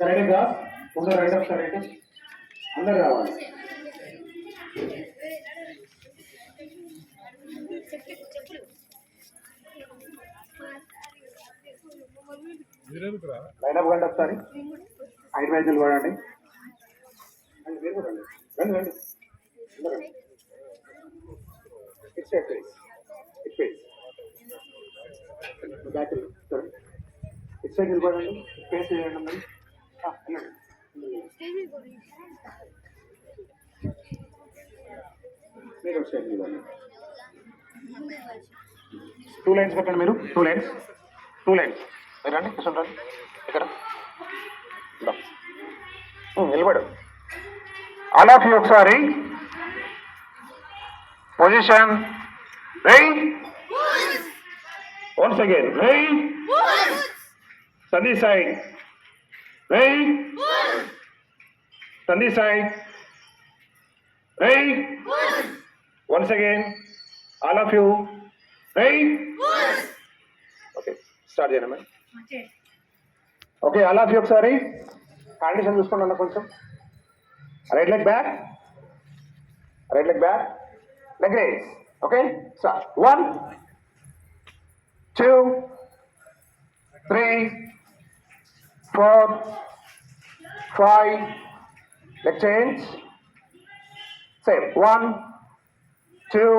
కరెక్ట్గా ముందు right of correct అందరు రావాలి. లైన్ అప్ కండి ఒకసారి. 5 మ్యాచ్లు వాడండి. రండి రండి రండి. ఇట్స్ బ్యాక్ చూడండి. ఇటు సైడ్ నిలబడండి. ఫేస్ చేయండి మరి. మీరు ఒక సైడ్ నిలబడండి. 2 లైన్స్ పెట్టండి మీరు. 2 లైన్స్ మీరు రండి. కూర్చొని రండి. ఇక్కడ నిలబడు. ఆల్ ఆఫ్ యూ ఒకసారి position. Ready. Once again, ready? Sunny side. Ready? Sunny side. Ready? Once again, all of you. Ready? Okay, start చేయండి మరి. Okay, all of you ఒకసారి కండిషన్ చూసుకోండి అన్న కొంచెం. Right leg back. Leg raise. Okay, start. 1 2 3 4 5. Leg change. Same. 1 2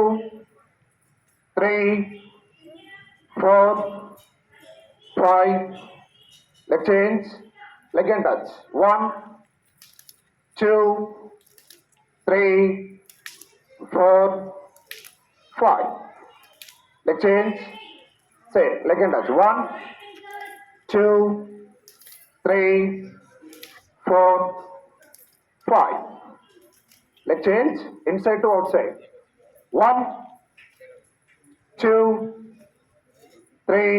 3 4 5. Leg change. Leg and touch. 1 2 3 4 5. Leg change. Say, leg and touch. 1 2 3 4 5. Leg change. Inside to outside. 1 2 3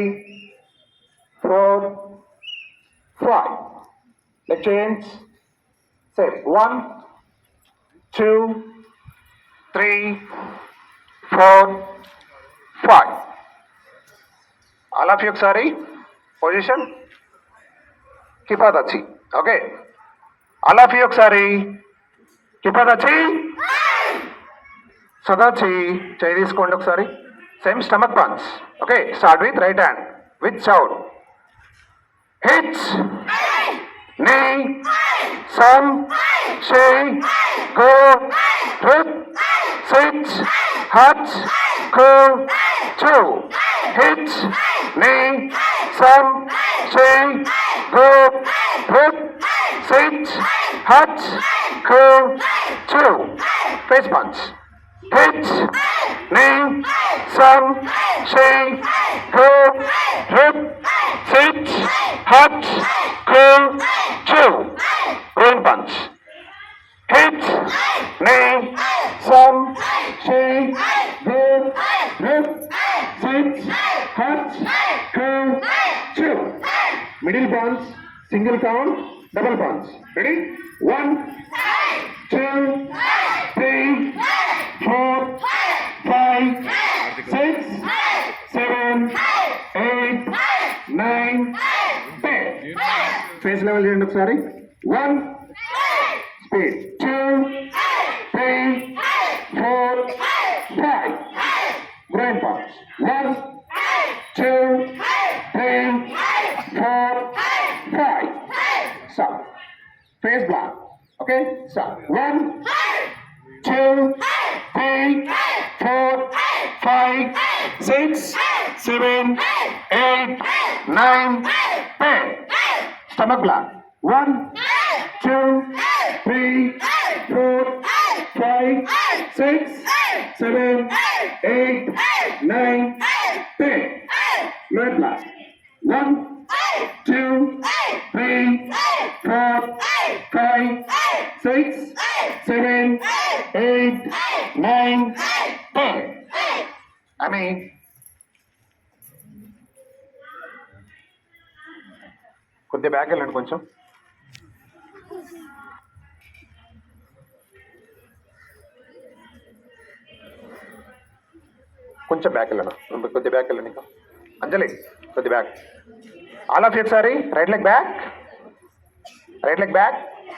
4 5. Leg change. Say, 1 2 3 4 5. All of you ఒకసారి position. కిపాదచ్చి. Okay, all of you ఒకసారి కిపాదచ్చి. సదాచి చేయి తీసుకోండి ఒకసారి. Same stomach punch. Okay, start with right hand with sound. హిట్స్ నీ సమ్ షే గో ట్రిప్ సిట్స్ హట్స్ కో టూ. Hits, knee, some, say, go, trip, sit, hut, curl, two. Face punch. Hits, knee, some, say, go, trip, sit, hut, curl, two. Groin punch. Hits, knee, some, say, go, trip, sit, hut, curl, two. Middle punch, single count, double punch. Ready? 1 2 3 4 5 6 7 8 9 10. Face level చేయండి ఒకసారి. 1 speed. 2 3 4 5. Groin punch. 1 2 3 4 5. Stop. Face block. Okay? Stop. 1 2 3 4 5 6 7 8 9 10. Stomach block. 1 2 3 4 5 6 7 8 9 10. Lower block. 1 2 3 4 5 6 7 8 9 10. I mean, కొద్దిగా back వెళ్ళండి కొంచెం. కొంచెం back వెళ్ళను. కొద్దిగా back వెళ్ళండి. ఇంకా అంజలి కొద్ది బ్యాక్. ఆల్ ఆఫ్ యూ ఒకసారి right leg back. Right leg back.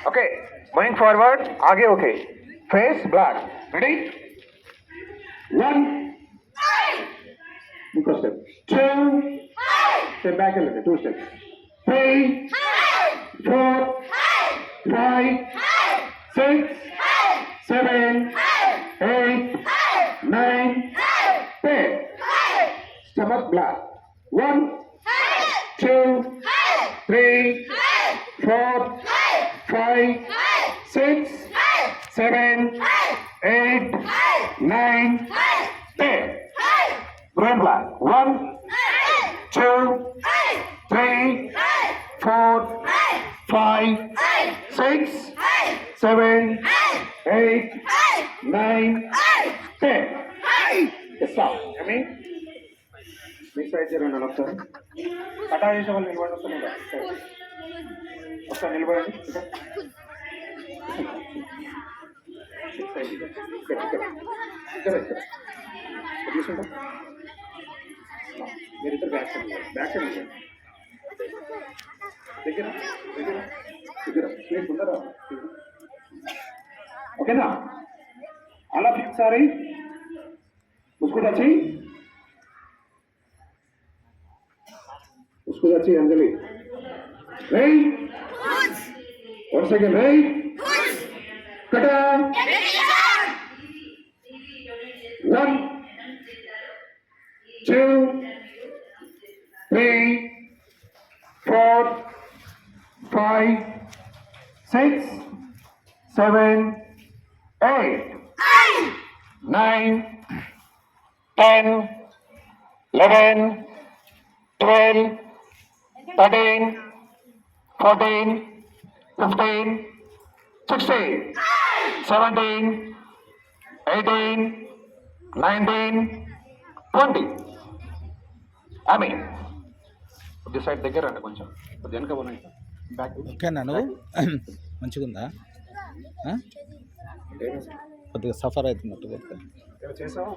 Okay. Moving forward. Aage okay. Face black. Ready? 1. Inko step. 2. Step back a little. 2 steps. 3. 4. 5. 6. 7. 8. 9. 10. Stomach black. 1. 2. 3. 4. 5. 6. 7. 8. 9. 10. Green black. 1. 2. 3. 4. 5. 6. 7. 8. 9. 10. Stop. I mean, this side here and another. Kata is all in one of the ఒకసారి నిలబడండి. మీరిద్దరు back side దగ్గర దగ్గర దగ్గర place ఉందరా? ఓకేనా? అలా ఒకసారి उसको अच्छी Anjali. Right. Once again, right. Kata. 1, 2, 3, 4, 5, 6, 7, 8, 9, 10, 11, 12, 13, 14, 15, 16, 17, 18, 19, 20. I mean, this side దగ్గర రండి కొంచెం వెనక పోనీ బ్యాక్. ఓకేనా నువ్వు మంచిగా ఉందా? కొద్దిగా సఫర్ అవుతున్నట్టు చేసావా?